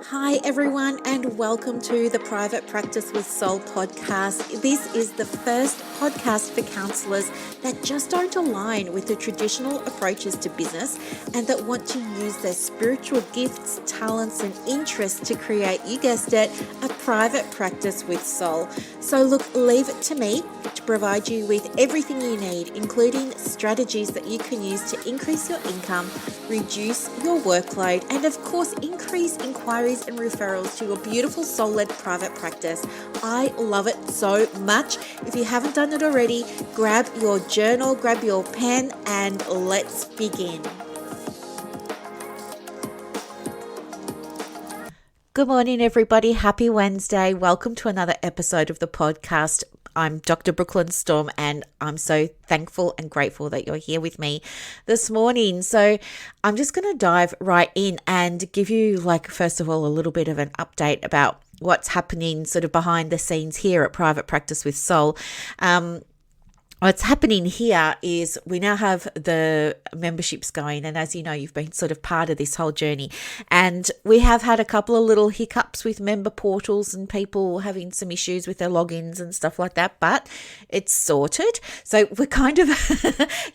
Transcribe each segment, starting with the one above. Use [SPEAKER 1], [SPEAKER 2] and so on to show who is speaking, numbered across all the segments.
[SPEAKER 1] Hi, everyone, and welcome to the Private Practice with Soul podcast. This is the first podcast for counselors that just don't align with the traditional approaches to business and that want to use their spiritual gifts, talents, and interests to create, you guessed it, a private practice with soul. So, look, leave it to me to provide you with everything you need, including strategies that you can use to increase your income, reduce your workload, and of course, increase inquiries and referrals to your beautiful soul-led private practice. I love it so much. If you haven't done it already, grab your journal, grab your pen, and let's begin. Good morning, everybody. Happy Wednesday. Welcome to another episode of the podcast. I'm Dr. Brooklyn Storm, and I'm so thankful and grateful that you're here with me this morning. So I'm just going to dive right in and give you, first of all, a little bit of an update about what's happening sort of behind the scenes here at Private Practice with Soul. What's happening here is we now have the memberships going, and as you know, you've been sort of part of this whole journey, and we have had a couple of little hiccups with member portals and people having some issues with their logins and stuff like that, but it's sorted. So we're kind of,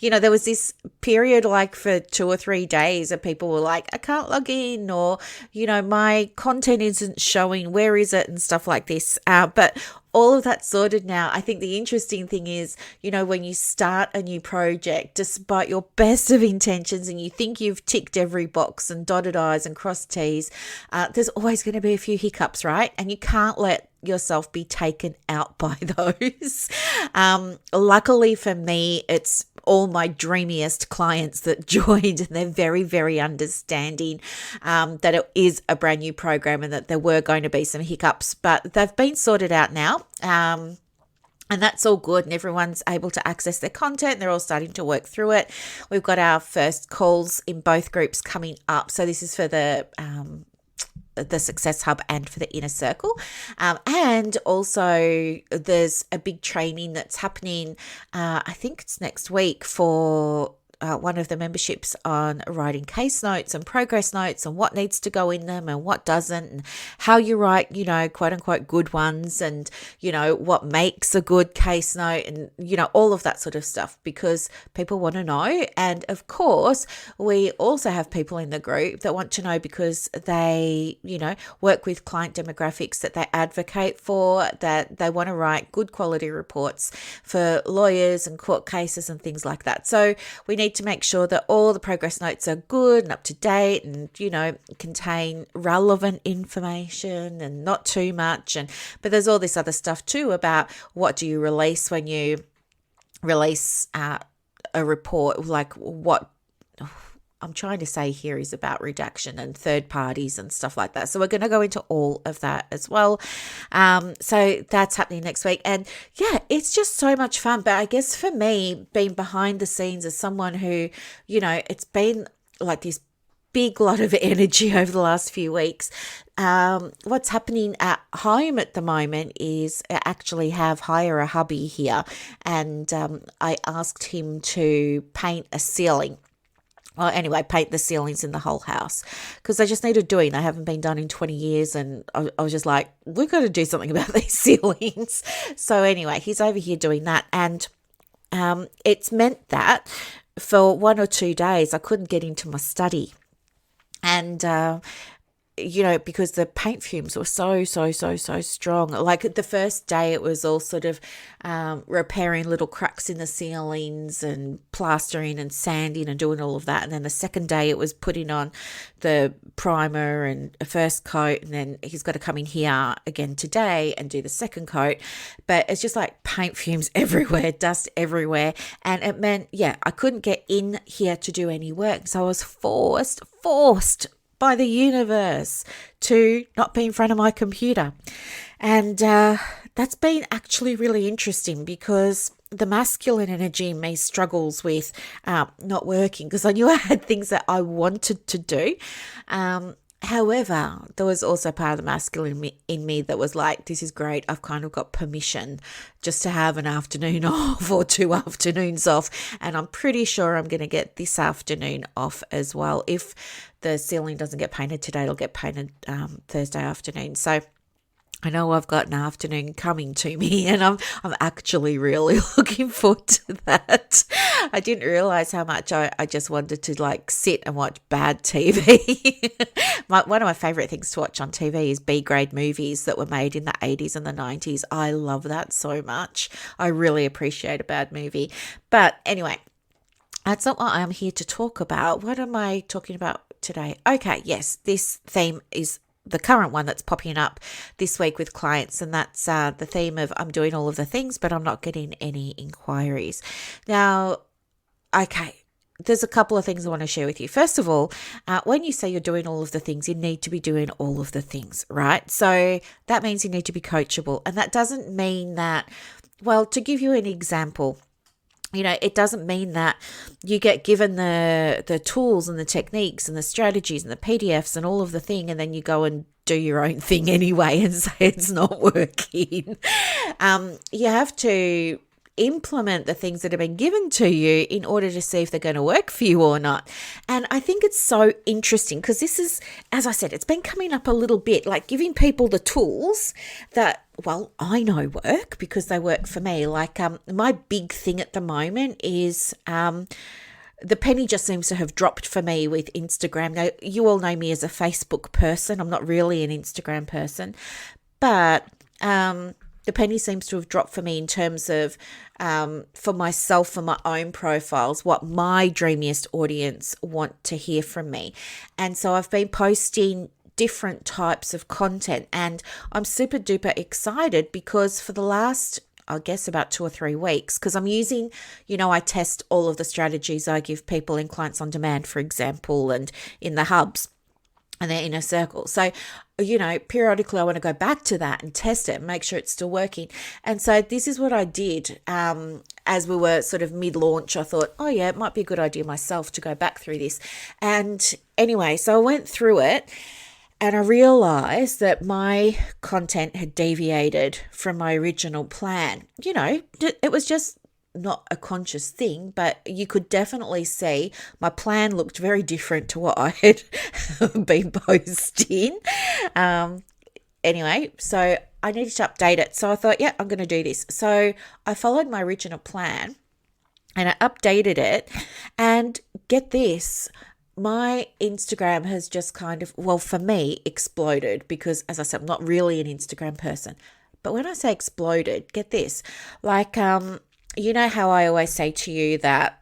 [SPEAKER 1] there was this period for 2 or 3 days and people were like, I can't log in, or, my content isn't showing, where is it, and stuff like this. But all of that's sorted now. I think the interesting thing is, when you start a new project, despite your best of intentions and you think you've ticked every box and dotted I's and crossed T's, there's always going to be a few hiccups, right? And you can't let yourself be taken out by those. Luckily for me, it's all my dreamiest clients that joined, and they're very, very understanding that it is a brand new program and that there were going to be some hiccups, but they've been sorted out now. And that's all good, and everyone's able to access their content. They're all starting to work through it. We've got our first calls in both groups coming up. So this is for the Success Hub and for the Inner Circle. And also there's a big training that's happening, I think it's next week, for one of the memberships on writing case notes and progress notes and what needs to go in them and what doesn't, and how you write, quote unquote good ones, and, what makes a good case note, and, all of that sort of stuff, because people want to know. And of course, we also have people in the group that want to know because they, work with client demographics that they advocate for, that they want to write good quality reports for lawyers and court cases and things like that. So we need to make sure that all the progress notes are good and up to date and, contain relevant information and not too much. But there's all this other stuff too about what do you release when you release a report, what I'm trying to say here is about redaction and third parties and stuff like that. So we're going to go into all of that as well. So that's happening next week. And yeah, it's just so much fun. But I guess for me, being behind the scenes as someone who, it's been like this big lot of energy over the last few weeks. What's happening at home at the moment is I actually hire a hubby here, and I asked him to paint a ceiling. Well, anyway, paint the ceilings in the whole house because they just needed doing. They haven't been done in 20 years. And I was just like, we've got to do something about these ceilings. So anyway, he's over here doing that. And it's meant that for 1 or 2 days, I couldn't get into my study. And because the paint fumes were so strong. Like the first day it was all sort of repairing little cracks in the ceilings and plastering and sanding and doing all of that. And then the second day it was putting on the primer and a first coat. And then he's got to come in here again today and do the second coat. But it's just like paint fumes everywhere, dust everywhere. And it meant, I couldn't get in here to do any work. So I was forced by the universe to not be in front of my computer. And that's been actually really interesting because the masculine energy in me struggles with not working because I knew I had things that I wanted to do. However, there was also part of the masculine in me that was like, this is great. I've kind of got permission just to have an afternoon off or 2 afternoons off. And I'm pretty sure I'm going to get this afternoon off as well. If the ceiling doesn't get painted today, it'll get painted Thursday afternoon. So I know I've got an afternoon coming to me, and I'm actually really looking forward to that. I didn't realize how much I just wanted to like sit and watch bad TV. One of my favorite things to watch on TV is B-grade movies that were made in the 80s and the 90s. I love that so much. I really appreciate a bad movie. But anyway, that's not what I'm here to talk about. What am I talking about today? Okay, yes, this theme is the current one that's popping up this week with clients, and that's the theme of I'm doing all of the things, but I'm not getting any inquiries. Now, okay, there's a couple of things I want to share with you. First of all, when you say you're doing all of the things, you need to be doing all of the things, right? So that means you need to be coachable, and that doesn't mean that, well, to give you an example, it doesn't mean that you get given the tools and the techniques and the strategies and the PDFs and all of the thing, and then you go and do your own thing anyway and say it's not working. You have to implement the things that have been given to you in order to see if they're going to work for you or not. And I think it's so interesting because this is, as I said, it's been coming up a little bit, like giving people the tools that, well, I know work because they work for me. Like my big thing at the moment is the penny just seems to have dropped for me with Instagram. Now, you all know me as a Facebook person. I'm not really an Instagram person, but the penny seems to have dropped for me in terms of for myself, for my own profiles, what my dreamiest audience want to hear from me. And so I've been posting different types of content, and I'm super duper excited because for the last, I guess, about 2 or 3 weeks, because I'm using, I test all of the strategies I give people in Clients on Demand, for example, and in the hubs and their inner circle. So, periodically I want to go back to that and test it and make sure it's still working. And so this is what I did as we were sort of mid-launch. I thought, oh yeah, it might be a good idea myself to go back through this. And anyway, so I went through it, and I realized that my content had deviated from my original plan. It was just not a conscious thing, but you could definitely see my plan looked very different to what I had been posting. Anyway, so I needed to update it. So I thought, yeah, I'm going to do this. So I followed my original plan and I updated it, and get this, my Instagram has just kind of, well, for me, exploded because, as I said, I'm not really an Instagram person. But when I say exploded, get this, like, you know how I always say to you that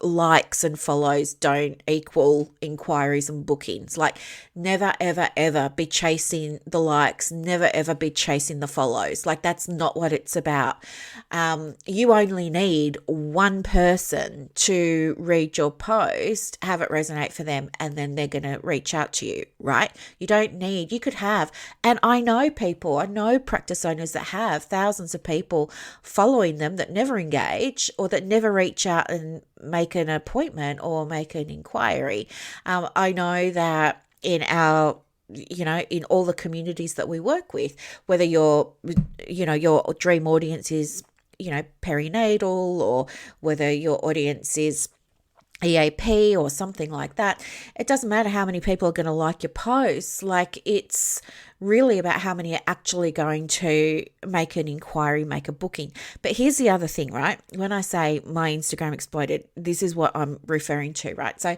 [SPEAKER 1] likes and follows don't equal inquiries and bookings. Like, never, ever, ever be chasing the likes, never, ever be chasing the follows. Like, that's not what it's about. You only need one person to read your post, have it resonate for them, and then they're going to reach out to you, right? You could have, and I know practice owners that have thousands of people following them that never engage or that never reach out and make an appointment or make an inquiry. I know that in our, in all the communities that we work with, whether your dream audience is, perinatal, or whether your audience is EAP or something like that, it doesn't matter how many people are going to like your posts. Like, it's really about how many are actually going to make an inquiry, make a booking. But here's the other thing, right? When I say my Instagram exploded, this is what I'm referring to, right? So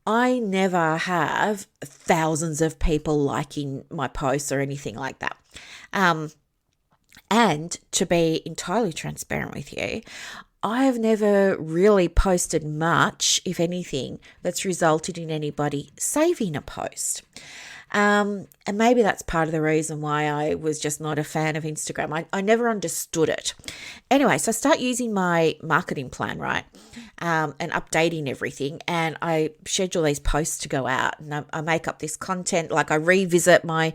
[SPEAKER 1] I never have thousands of people liking my posts or anything like that. And to be entirely transparent with you, I have never really posted much, if anything, that's resulted in anybody saving a post. And maybe that's part of the reason why I was just not a fan of Instagram. I never understood it. Anyway, so I start using my marketing plan, right? And updating everything. And I schedule these posts to go out, and I make up this content. Like, I revisit my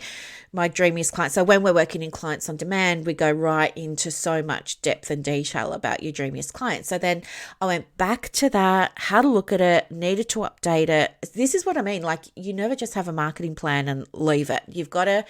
[SPEAKER 1] dreamiest clients. So when we're working in Clients on Demand, we go right into so much depth and detail about your dreamiest clients. So then I went back to that, had a look at it, needed to update it. This is what I mean. Like, you never just have a marketing plan plan and leave it. You've got to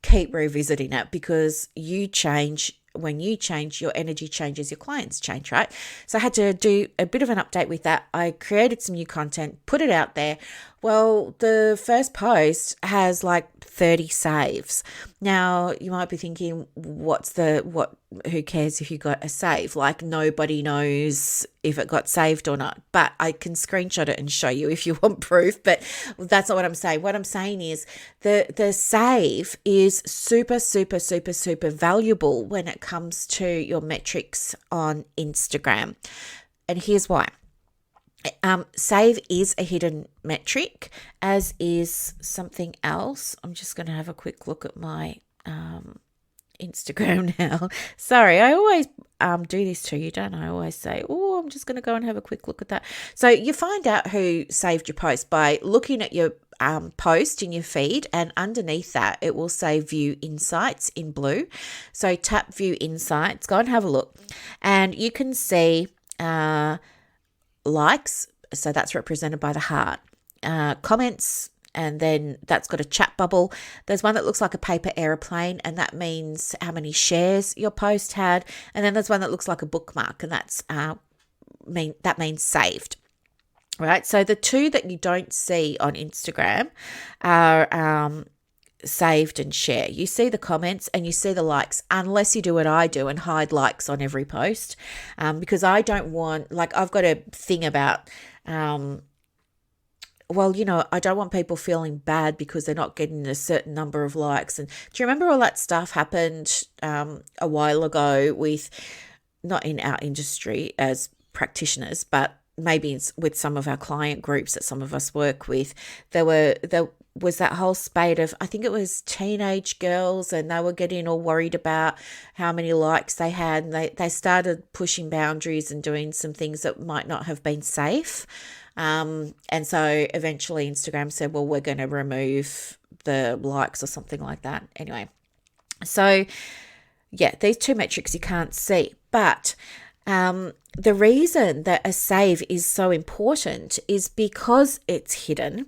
[SPEAKER 1] keep revisiting it, because you change. When you change, your energy changes, your clients change, right? So I had to do a bit of an update with that. I created some new content, put it out there. Well, the first post has like 30 saves. Now, you might be thinking, who cares if you got a save? Like, nobody knows if it got saved or not. But I can screenshot it and show you if you want proof. But that's not what I'm saying. What I'm saying is the save is super, super, super, super valuable when it comes to your metrics on Instagram. And here's why. Save is a hidden metric, as is something else. I'm just going to have a quick look at my Instagram now. Sorry, I always do this to you, don't I? I always say, I'm just going to go and have a quick look at that. So you find out who saved your post by looking at your post in your feed, and underneath that it will say View Insights in blue. So tap View Insights, go and have a look, and you can see likes, so that's represented by the heart, comments, and then that's got a chat bubble. There's one that looks like a paper airplane, and that means how many shares your post had. And then there's one that looks like a bookmark, and that means saved. Right? So the two that you don't see on Instagram are saved and share. You see the comments and you see the likes, unless you do what I do and hide likes on every post, because I don't want, like, I've got a thing about I don't want people feeling bad because they're not getting a certain number of likes. And do you remember all that stuff happened a while ago with, not in our industry as practitioners, but maybe with some of our client groups that some of us work with? There was that whole spate of, I think it was teenage girls, and they were getting all worried about how many likes they had, and they started pushing boundaries and doing some things that might not have been safe. And so eventually Instagram said, well, we're going to remove the likes or something like that. Anyway, so yeah, these two metrics you can't see. But the reason that a save is so important is because it's hidden.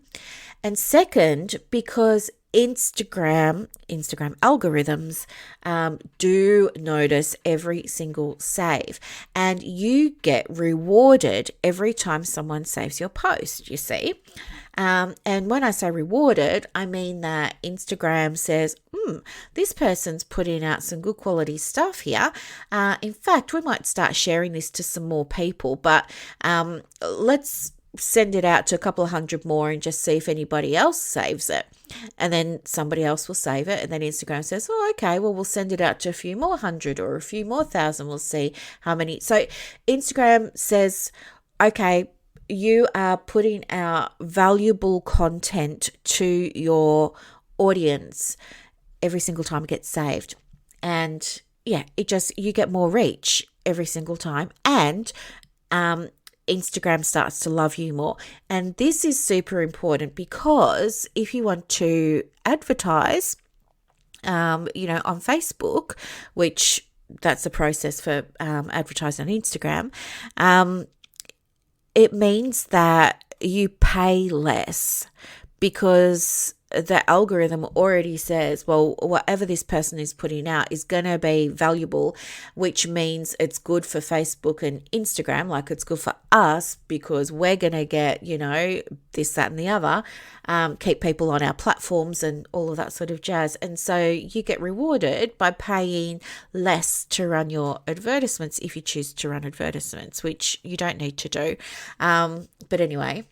[SPEAKER 1] And second, because Instagram algorithms do notice every single save, and you get rewarded every time someone saves your post, you see. And when I say rewarded, I mean that Instagram says, this person's putting out some good quality stuff here. In fact, we might start sharing this to some more people, but let's send it out to a couple of hundred more and just see if anybody else saves it. And then somebody else will save it. And then Instagram says, okay, well, we'll send it out to a few more hundred or a few more thousand. We'll see how many. So Instagram says, okay, you are putting out valuable content to your audience every single time it gets saved. And yeah, you get more reach every single time. And Instagram starts to love you more. And this is super important, because if you want to advertise, on Facebook, which that's the process for advertising on Instagram, it means that you pay less, because the algorithm already says, well, whatever this person is putting out is going to be valuable, which means it's good for Facebook and Instagram, like it's good for us, because we're going to get, this, that, and the other, keep people on our platforms and all of that sort of jazz. And so you get rewarded by paying less to run your advertisements if you choose to run advertisements, which you don't need to do. But anyway,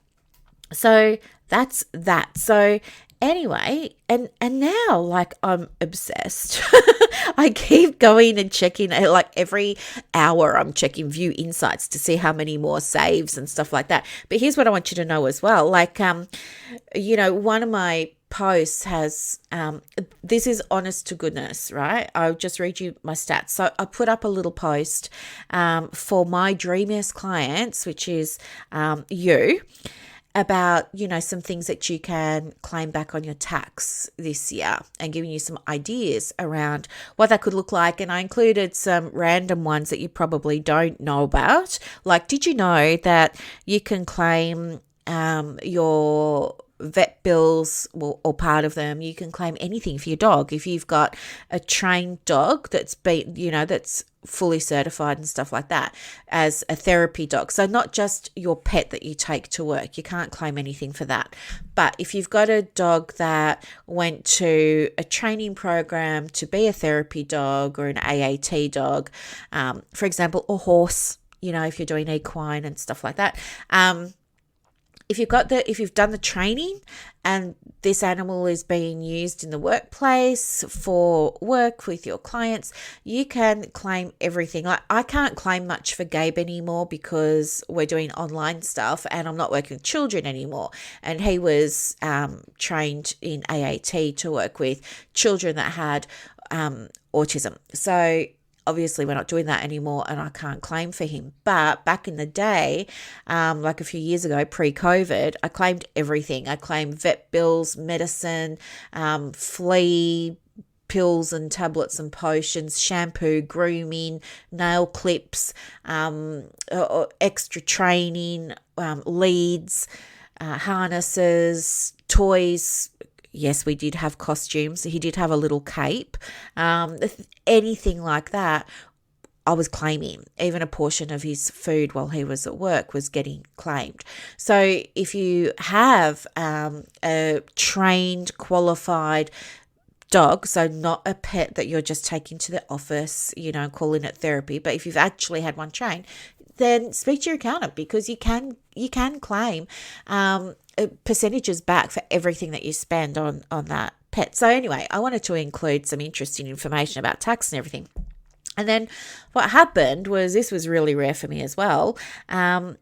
[SPEAKER 1] so that's that. So anyway, and now, like, I'm obsessed. I keep going and checking, like every hour I'm checking View Insights to see how many more saves and stuff like that. But here's what I want you to know as well. Like, one of my posts has, this is honest to goodness, right? I'll just read you my stats. So I put up a little post for my dreamiest clients, which is you, about, some things that you can claim back on your tax this year, and giving you some ideas around what that could look like. And I included some random ones that you probably don't know about. Like, did you know that you can claim your vet bills or part of them. You can claim anything for your dog. If you've got a trained dog that's that's fully certified and stuff like that as a therapy dog. So not just your pet that you take to work. You can't claim anything for that. But if you've got a dog that went to a training program to be a therapy dog or an AAT dog, for example, a horse, if you're doing equine and stuff like that, if you've done the training and this animal is being used in the workplace for work with your clients, you can claim everything. Like, I can't claim much for Gabe anymore because we're doing online stuff and I'm not working with children anymore. And he was trained in AAT to work with children that had autism. So obviously we're not doing that anymore and I can't claim for him. But back in the day, like a few years ago, pre-COVID, I claimed everything. I claimed vet bills, medicine, flea pills and tablets and potions, shampoo, grooming, nail clips, extra training, leads, harnesses, toys. Yes, we did have costumes. He did have a little cape. Anything like that, I was claiming. Even a portion of his food while he was at work was getting claimed. So if you have a trained, qualified dog, so not a pet that you're just taking to the office, calling it therapy, but if you've actually had one trained, then speak to your accountant because you can claim percentages back for everything that you spend on that pet. So anyway, I wanted to include some interesting information about tax and everything. And then what happened was, this was really rare for me as well. I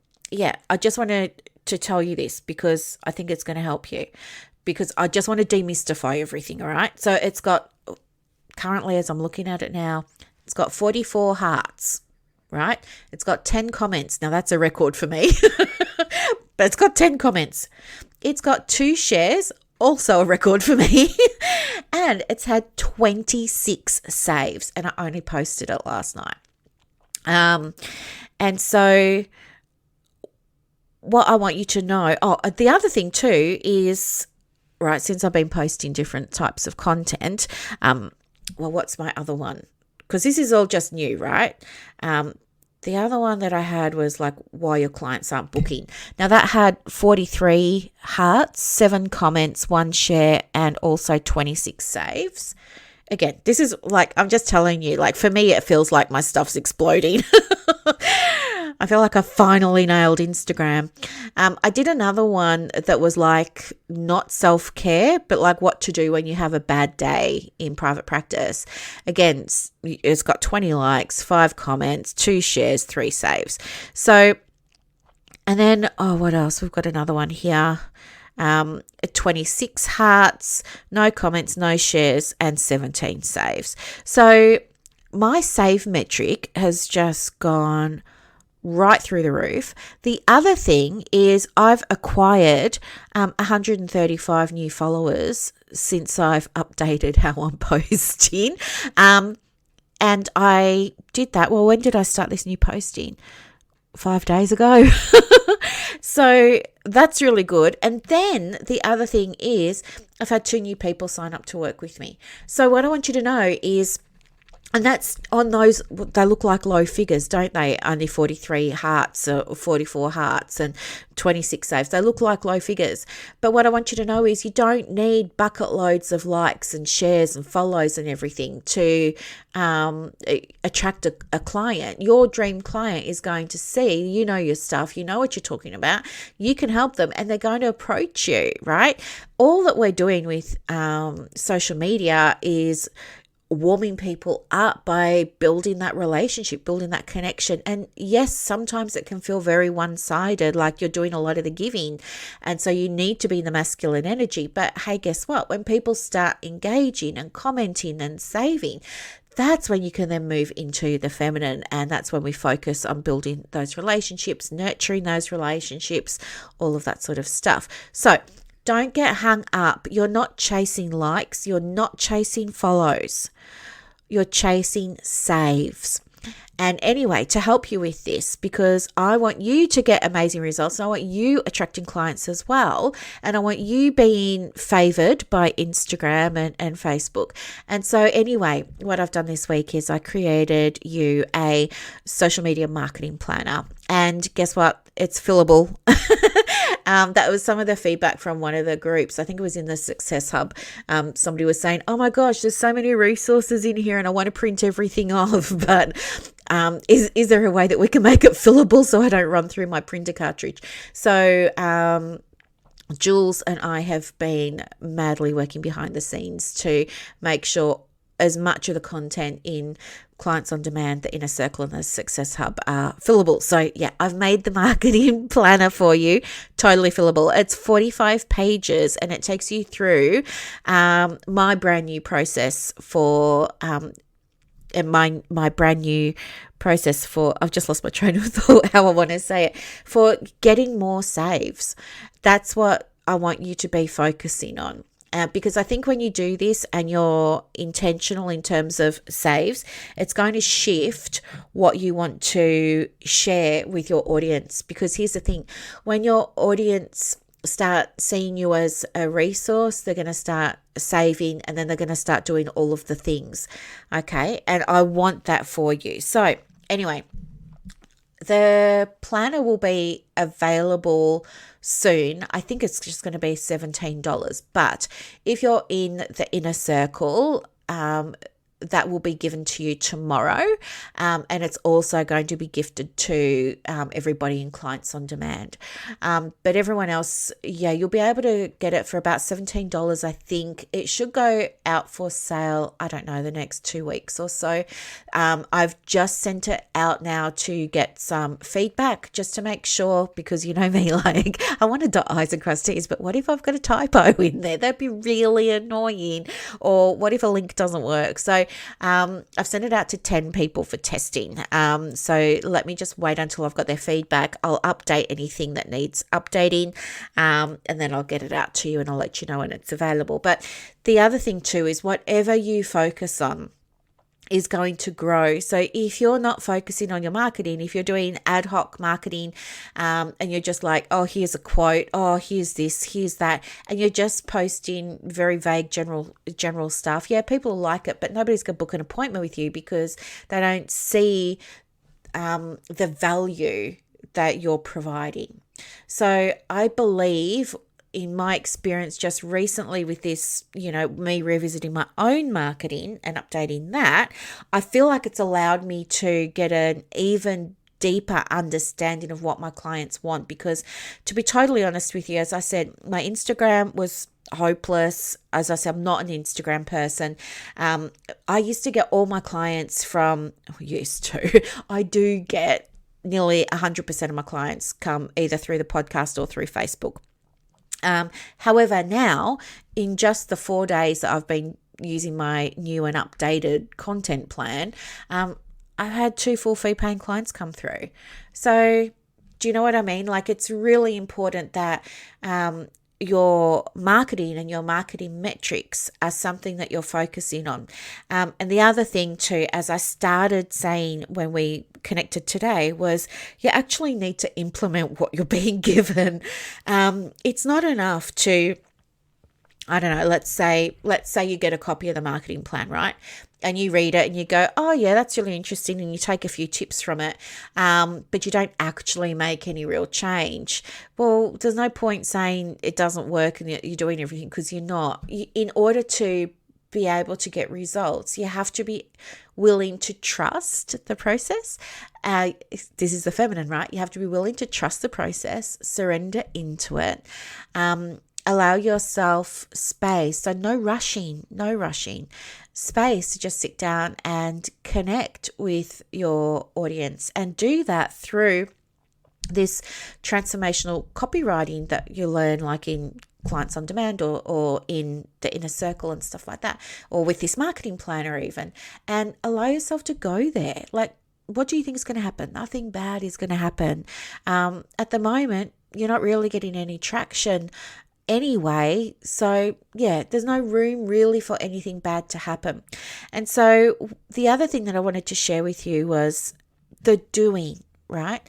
[SPEAKER 1] just wanted to tell you this because I think it's going to help you, because I just want to demystify everything, all right? So it's got, currently as I'm looking at it now, it's got 44 hearts, right? It's got 10 comments. Now that's a record for me, but it's got 10 comments. It's got 2 shares, also a record for me, and it's had 26 saves, and I only posted it last night. And so what I want you to know, the other thing too is, right, since I've been posting different types of content, what's my other one? Because this is all just new, right? The other one that I had was like, why your clients aren't booking. Now that had 43 hearts, 7 comments, 1 share, and also 26 saves. Again, this is like, I'm just telling you, like for me, it feels like my stuff's exploding. I feel like I finally nailed Instagram. I did another one that was like not self-care, but like what to do when you have a bad day in private practice. Again, it's got 20 likes, 5 comments, 2 shares, 3 saves. So, and then, what else? We've got another one here. 26 hearts, no comments, no shares, and 17 saves. So my save metric has just gone right through the roof. The other thing is I've acquired 135 new followers since I've updated how I'm posting. And I did that. Well, when did I start this new posting? 5 days ago. So that's really good. And then the other thing is I've had 2 new people sign up to work with me. So what I want you to know is, and that's on those, they look like low figures, don't they? Only 43 hearts or 44 hearts and 26 saves. They look like low figures. But what I want you to know is you don't need bucket loads of likes and shares and follows and everything to attract a client. Your dream client is going to see, you know your stuff, you know what you're talking about, you can help them, and they're going to approach you, right? All that we're doing with social media is warming people up by building that relationship, building that connection. And yes, sometimes it can feel very one-sided, like you're doing a lot of the giving, and so you need to be in the masculine energy. But hey, guess what? When people start engaging and commenting and saving, that's when you can then move into the feminine, and that's when we focus on building those relationships, nurturing those relationships, all of that sort of stuff. So don't get hung up. You're not chasing likes. You're not chasing follows. You're chasing saves. And anyway, to help you with this, because I want you to get amazing results, and I want you attracting clients as well, and I want you being favored by Instagram and Facebook. And so anyway, what I've done this week is I created you a social media marketing planner. And guess what? It's fillable. That was some of the feedback from one of the groups. I think it was in the Success Hub. Somebody was saying, oh my gosh, there's so many resources in here and I want to print everything off. But is there a way that we can make it fillable so I don't run through my printer cartridge? So Jules and I have been madly working behind the scenes to make sure as much of the content in Clients on Demand, the Inner Circle, and the Success Hub are fillable. So yeah, I've made the marketing planner for you, totally fillable. It's 45 pages and it takes you through my brand new process for my brand new process for, I've just lost my train of thought, how I want to say it, for getting more saves. That's what I want you to be focusing on. Because I think when you do this and you're intentional in terms of saves, it's going to shift what you want to share with your audience. Because here's the thing, when your audience start seeing you as a resource, they're going to start saving and then they're going to start doing all of the things. Okay. And I want that for you. So anyway, the planner will be available soon. I think it's just going to be $17. But if you're in the Inner Circle, that will be given to you tomorrow. And it's also going to be gifted to everybody in Clients on Demand. But everyone else, yeah, you'll be able to get it for about $17. I think it should go out for sale, I don't know, the next 2 weeks or so. I've just sent it out now to get some feedback just to make sure, because you know me, like I want to dot I's and cross T's, but what if I've got a typo in there? That'd be really annoying. Or what if a link doesn't work? So I've sent it out to 10 people for testing. So let me just wait until I've got their feedback. I'll update anything that needs updating, and then I'll get it out to you and I'll let you know when it's available. But the other thing too is whatever you focus on is going to grow. So if you're not focusing on your marketing, if you're doing ad hoc marketing, and you're just like, oh, here's a quote, oh, here's this, here's that, and you're just posting very vague general stuff, yeah, people like it, but nobody's going to book an appointment with you because they don't see the value that you're providing. So I believe, in my experience just recently with this, me revisiting my own marketing and updating that, I feel like it's allowed me to get an even deeper understanding of what my clients want. Because to be totally honest with you, as I said, my Instagram was hopeless. As I said, I'm not an Instagram person. I used to get all my clients from, I do get nearly 100% of my clients come either through the podcast or through Facebook. However, now in just the 4 days that I've been using my new and updated content plan, I've had 2 full fee paying clients come through. So do you know what I mean? Like, it's really important that your marketing and your marketing metrics are something that you're focusing on. And the other thing too, as I started saying when we connected today, was you actually need to implement what you're being given. It's not enough to, I don't know, let's say you get a copy of the marketing plan, right? And you read it and you go, oh yeah, that's really interesting. And you take a few tips from it, but you don't actually make any real change. Well, there's no point saying it doesn't work and you're doing everything, because you're not. In order to be able to get results, you have to be willing to trust the process. This is the feminine, right? You have to be willing to trust the process, surrender into it, allow yourself space. So no rushing, space to just sit down and connect with your audience, and do that through this transformational copywriting that you learn, like in Clients on Demand or in the Inner Circle and stuff like that, or with this marketing planner even, and allow yourself to go there. Like, what do you think is going to happen? Nothing bad is going to happen. At the moment, you're not really getting any traction anyway. So, yeah, there's no room really for anything bad to happen. And so, the other thing that I wanted to share with you was the doing, right?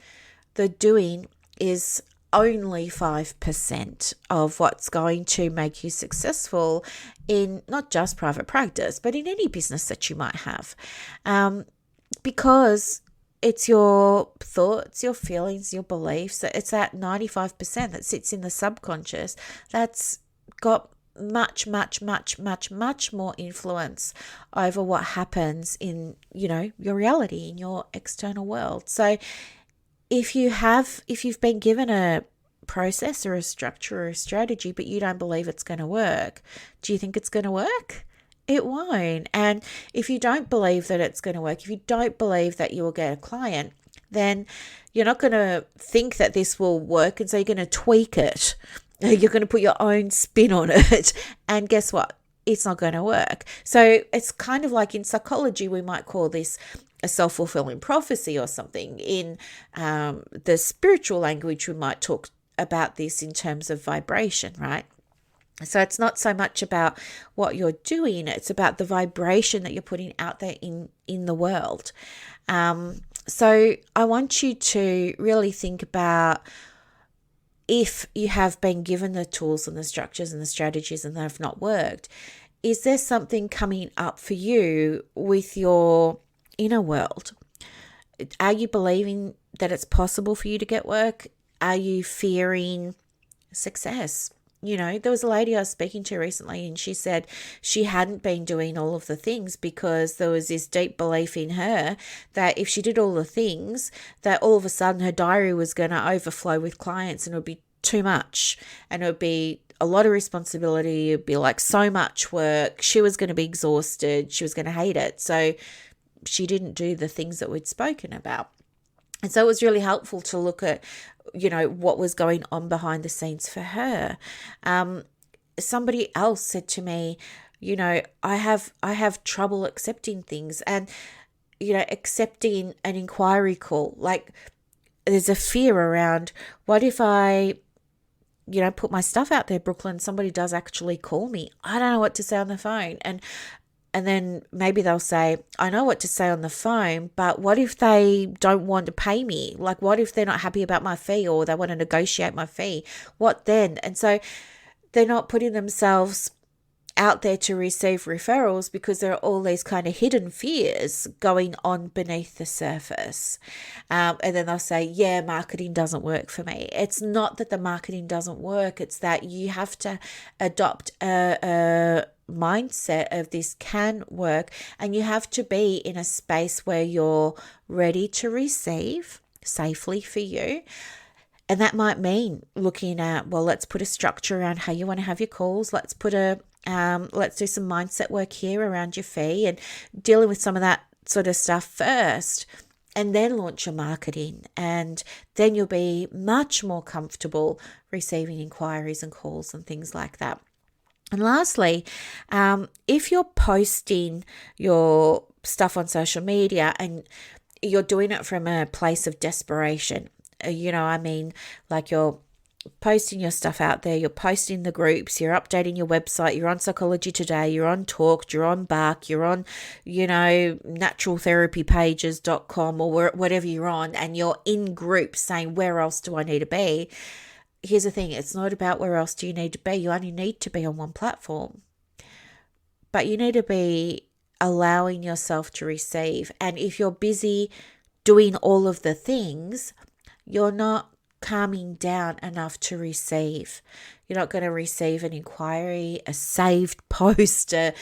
[SPEAKER 1] The doing is only 5% of what's going to make you successful in not just private practice, but in any business that you might have. Because it's your thoughts, your feelings, your beliefs. It's that 95% that sits in the subconscious that's got much, much, much, much, much more influence over what happens in, your reality, in your external world. So if you've been given a process or a structure or a strategy, but you don't believe it's going to work, do you think it's going to work? It won't. And if you don't believe that it's going to work, if you don't believe that you will get a client, then you're not going to think that this will work. And so you're going to tweak it. You're going to put your own spin on it. And guess what? It's not going to work. So it's kind of like in psychology, we might call this a self-fulfilling prophecy or something. In the spiritual language, we might talk about this in terms of vibration, right? So it's not so much about what you're doing, it's about the vibration that you're putting out there in the world. So I want you to really think about, if you have been given the tools and the structures and the strategies and they have not worked, is there something coming up for you with your inner world? Are you believing that it's possible for you to get work? Are you fearing success? There was a lady I was speaking to recently, and she said she hadn't been doing all of the things because there was this deep belief in her that if she did all the things, that all of a sudden her diary was going to overflow with clients and it would be too much, and it would be a lot of responsibility. It'd be like so much work. She was going to be exhausted. She was going to hate it. So she didn't do the things that we'd spoken about. And so it was really helpful to look at, what was going on behind the scenes for her. Somebody else said to me, I have trouble accepting things, and, accepting an inquiry call. Like, there's a fear around, what if I, put my stuff out there, Brooklyn, somebody does actually call me. I don't know what to say on the phone. And then maybe they'll say, I know what to say on the phone, but what if they don't want to pay me? Like, what if they're not happy about my fee, or they want to negotiate my fee? What then? And so they're not putting themselves out there to receive referrals because there are all these kind of hidden fears going on beneath the surface. And then they'll say, yeah, marketing doesn't work for me. It's not that the marketing doesn't work. It's that you have to adopt a mindset of this can work, and you have to be in a space where you're ready to receive safely for you. And that might mean looking at, well, let's put a structure around how you want to have your calls. Let's do some mindset work here around your fee and dealing with some of that sort of stuff first, and then launch your marketing. And then you'll be much more comfortable receiving inquiries and calls and things like that. And lastly, if you're posting your stuff on social media and you're doing it from a place of desperation, like you're posting your stuff out there, you're posting the groups, you're updating your website, you're on Psychology Today, you're on Talked, you're on Bark, you're on, naturaltherapypages.com or whatever you're on, and you're in groups saying, where else do I need to be? Here's the thing, it's not about where else do you need to be. You only need to be on one platform. But you need to be allowing yourself to receive. And if you're busy doing all of the things, you're not calming down enough to receive. You're not going to receive an inquiry, a saved post, a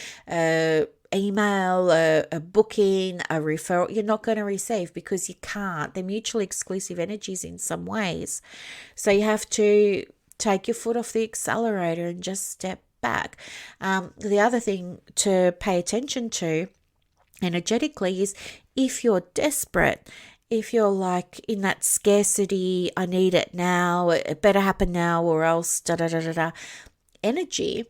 [SPEAKER 1] email, a booking, a referral. You're not going to receive because you can't. They're mutually exclusive energies in some ways. So you have to take your foot off the accelerator and just step back. The other thing to pay attention to energetically is, if you're desperate, if you're like in that scarcity, I need it now, it better happen now or else energy,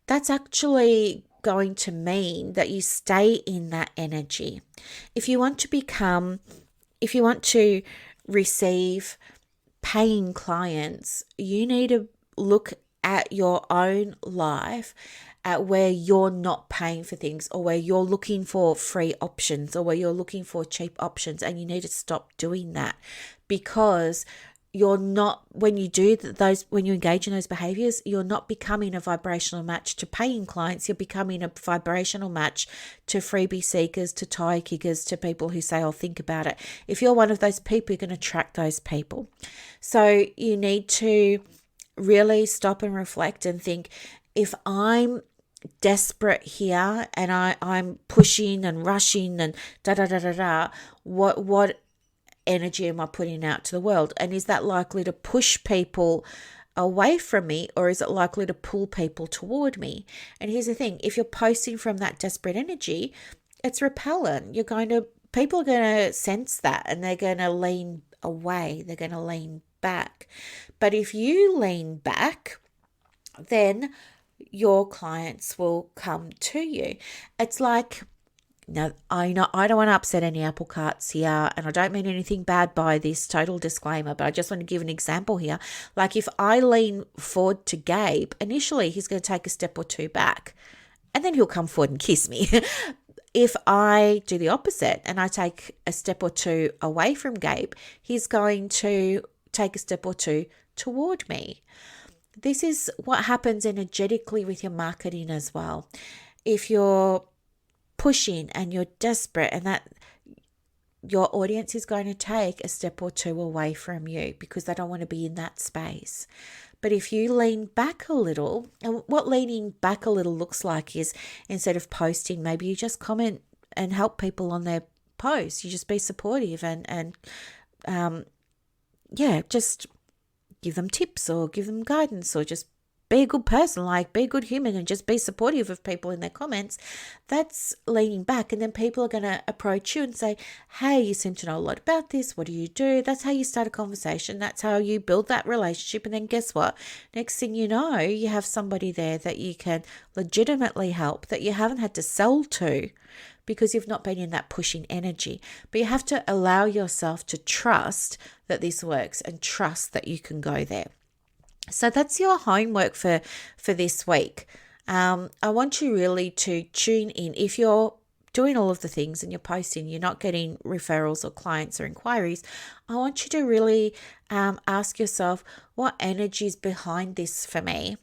[SPEAKER 1] that's actually going to mean that you stay in that energy. If you want to receive paying clients, you need to look at your own life at where you're not paying for things, or where you're looking for free options, or where you're looking for cheap options, and you need to stop doing that, because you're not, when you do those, when you engage in those behaviors, you're not becoming a vibrational match to paying clients. You're becoming a vibrational match to freebie seekers, to tire kickers, to people who say, I'll think about it. If you're one of those people, you're going to attract those people. So you need to really stop and reflect and think, if I'm desperate here and I'm pushing and rushing and what energy am I putting out to the world? And is that likely to push people away from me, or is it likely to pull people toward me? And here's the thing, if you're posting from that desperate energy, it's repellent. People are going to sense that, and they're going to lean away. They're going to lean back. But if you lean back, then your clients will come to you. It's like, now, I know I don't want to upset any apple carts here, and I don't mean anything bad by this, total disclaimer, but I just want to give an example here. Like, if I lean forward to Gabe, initially he's going to take a step or two back, and then he'll come forward and kiss me. If I do the opposite and I take a step or two away from Gabe, he's going to take a step or two toward me. This is what happens energetically with your marketing as well. If you're pushing and you're desperate, and that your audience is going to take a step or two away from you because they don't want to be in that space. But if you lean back a little, and what leaning back a little looks like is, instead of posting, maybe you just comment and help people on their posts. You just be supportive and just give them tips or give them guidance, or just be a good person, like be a good human and just be supportive of people in their comments. That's leaning back. And then people are going to approach you and say, hey, you seem to know a lot about this. What do you do? That's how you start a conversation. That's how you build that relationship. And then guess what? Next thing you know, you have somebody there that you can legitimately help, that you haven't had to sell to, because you've not been in that pushing energy. But you have to allow yourself to trust that this works and trust that you can go there. So that's your homework for this week. I want you really to tune in. If you're doing all of the things and you're posting, you're not getting referrals or clients or inquiries, I want you to really ask yourself, what energy is behind this for me?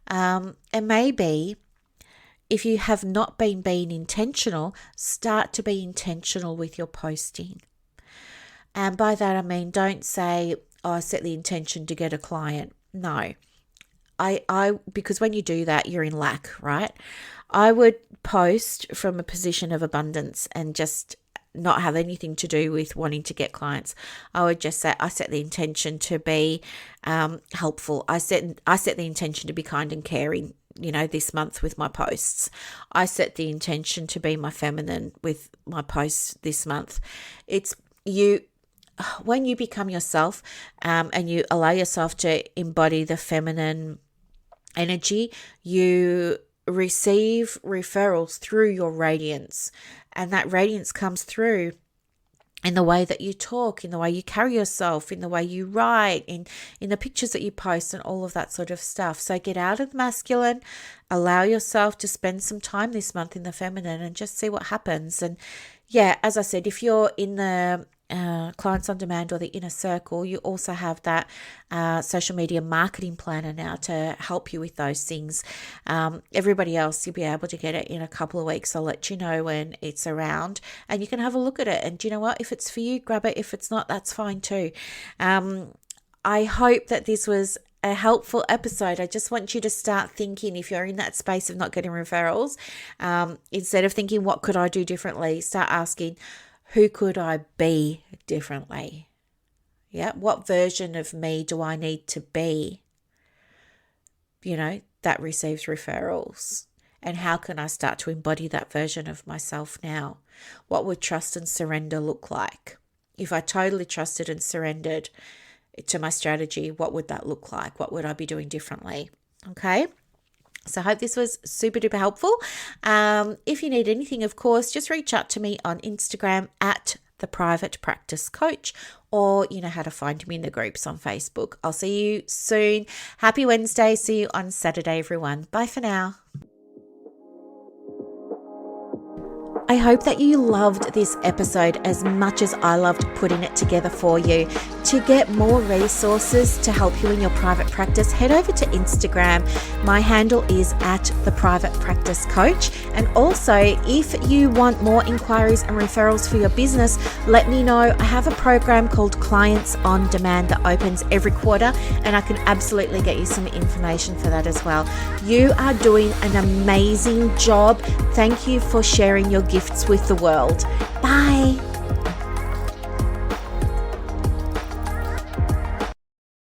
[SPEAKER 1] And maybe if you have not been being intentional, start to be intentional with your posting. And by that I mean, don't say, I set the intention to get a client. No, because when you do that, you're in lack, right? I would post from a position of abundance and just not have anything to do with wanting to get clients. I would just say, I set the intention to be helpful. I set the intention to be kind and caring, this month with my posts. I set the intention to be my feminine with my posts this month. It's you. When you become yourself and you allow yourself to embody the feminine energy, you receive referrals through your radiance. And that radiance comes through in the way that you talk, in the way you carry yourself, in the way you write, in the pictures that you post, and all of that sort of stuff. So get out of the masculine, allow yourself to spend some time this month in the feminine, and just see what happens. And yeah, as I said, if you're in the Clients on Demand or the Inner Circle, you also have that social media marketing planner now to help you with those things. Everybody else, you'll be able to get it in a couple of weeks. I'll let you know when it's around, and you can have a look at it. And do you know what? If it's for you, grab it. If it's not, that's fine too. I hope that this was a helpful episode. I just want you to start thinking, if you're in that space of not getting referrals, instead of thinking, what could I do differently? Start asking, who could I be differently? Yeah, what version of me do I need to be, that receives referrals? And how can I start to embody that version of myself now? What would trust and surrender look like? If I totally trusted and surrendered to my strategy, what would that look like? What would I be doing differently? Okay. So I hope this was super duper helpful. If you need anything, of course, just reach out to me on Instagram at the Private Practice Coach, or you know how to find me in the groups on Facebook. I'll see you soon. Happy Wednesday. See you on Saturday, everyone. Bye for now. I hope that you loved this episode as much as I loved putting it together for you. To get more resources to help you in your private practice, head over to Instagram. My handle is @theprivatepracticecoach. And also, if you want more inquiries and referrals for your business, let me know. I have a program called Clients on Demand that opens every quarter, and I can absolutely get you some information for that as well. You are doing an amazing job. Thank you for sharing your gifts with the world. Bye.